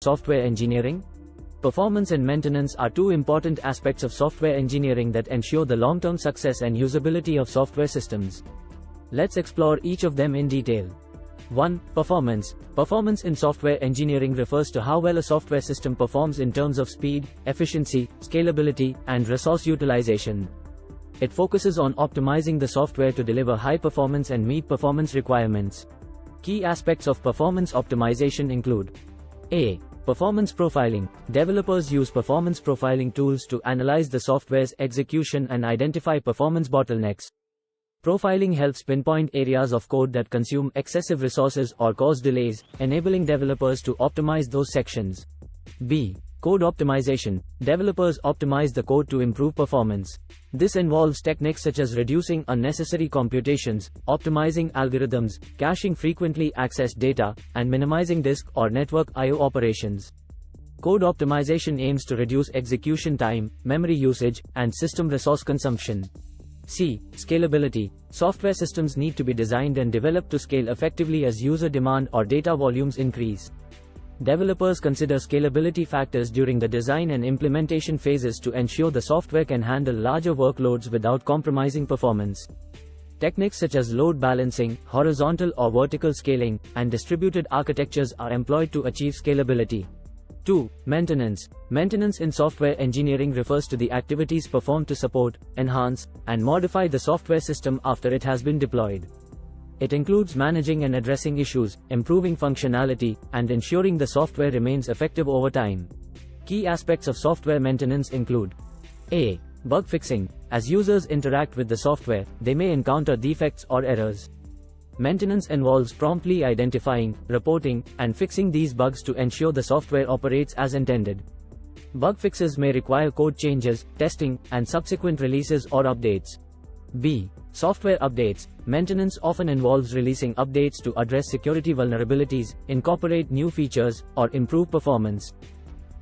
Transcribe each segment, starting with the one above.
software engineering? Performance and maintenance are two important aspects of software engineering that ensure the long-term success and usability of software systems. Let's explore each of them in detail. 1. Performance. Performance in software engineering refers to how well a software system performs in terms of speed, efficiency, scalability, and resource utilization. It focuses on optimizing the software to deliver high performance and meet performance requirements. Key aspects of performance optimization include: A. Performance profiling. Developers use performance profiling tools to analyze the software's execution and identify performance bottlenecks. Profiling helps pinpoint areas of code that consume excessive resources or cause delays, enabling developers to optimize those sections. B. Code optimization. Developers optimize the code to improve performance. This involves techniques such as reducing unnecessary computations, optimizing algorithms, caching frequently accessed data, and minimizing disk or network I/O operations. Code optimization aims to reduce execution time, memory usage, and system resource consumption. C. Scalability. Software systems need to be designed and developed to scale effectively as user demand or data volumes increase. Developers consider scalability factors during the design and implementation phases to ensure the software can handle larger workloads without compromising performance. Techniques such as load balancing, horizontal or vertical scaling, and distributed architectures are employed to achieve scalability. 2. Maintenance. Maintenance in software engineering refers to the activities performed to support, enhance, and modify the software system after it has been deployed. It includes managing and addressing issues, improving functionality, and ensuring the software remains effective over time. Key aspects of software maintenance include: A. Bug fixing. As users interact with the software, they may encounter defects or errors. Maintenance involves promptly identifying, reporting, and fixing these bugs to ensure the software operates as intended. Bug fixes may require code changes, testing, and subsequent releases or updates. B. Software updates. Maintenance often involves releasing updates to address security vulnerabilities, incorporate new features, or improve performance.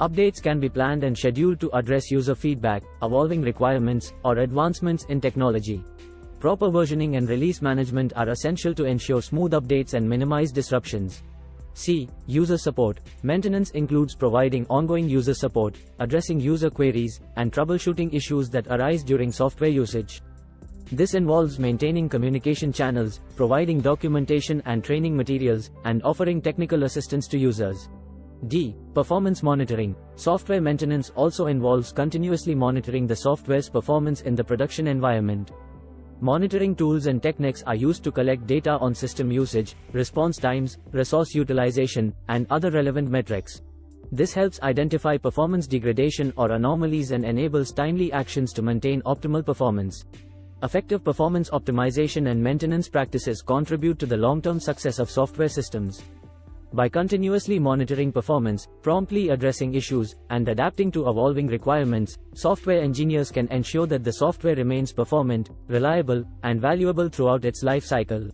Updates can be planned and scheduled to address user feedback, evolving requirements, or advancements in technology. Proper versioning and release management are essential to ensure smooth updates and minimize disruptions. C. User support. Maintenance includes providing ongoing user support, addressing user queries, and troubleshooting issues that arise during software usage. This involves maintaining communication channels, providing documentation and training materials, and offering technical assistance to users. D. Performance monitoring. Software maintenance also involves continuously monitoring the software's performance in the production environment. Monitoring tools and techniques are used to collect data on system usage, response times, resource utilization, and other relevant metrics. This helps identify performance degradation or anomalies and enables timely actions to maintain optimal performance. Effective performance optimization and maintenance practices contribute to the long-term success of software systems. By continuously monitoring performance, promptly addressing issues, and adapting to evolving requirements, software engineers can ensure that the software remains performant, reliable, and valuable throughout its life cycle.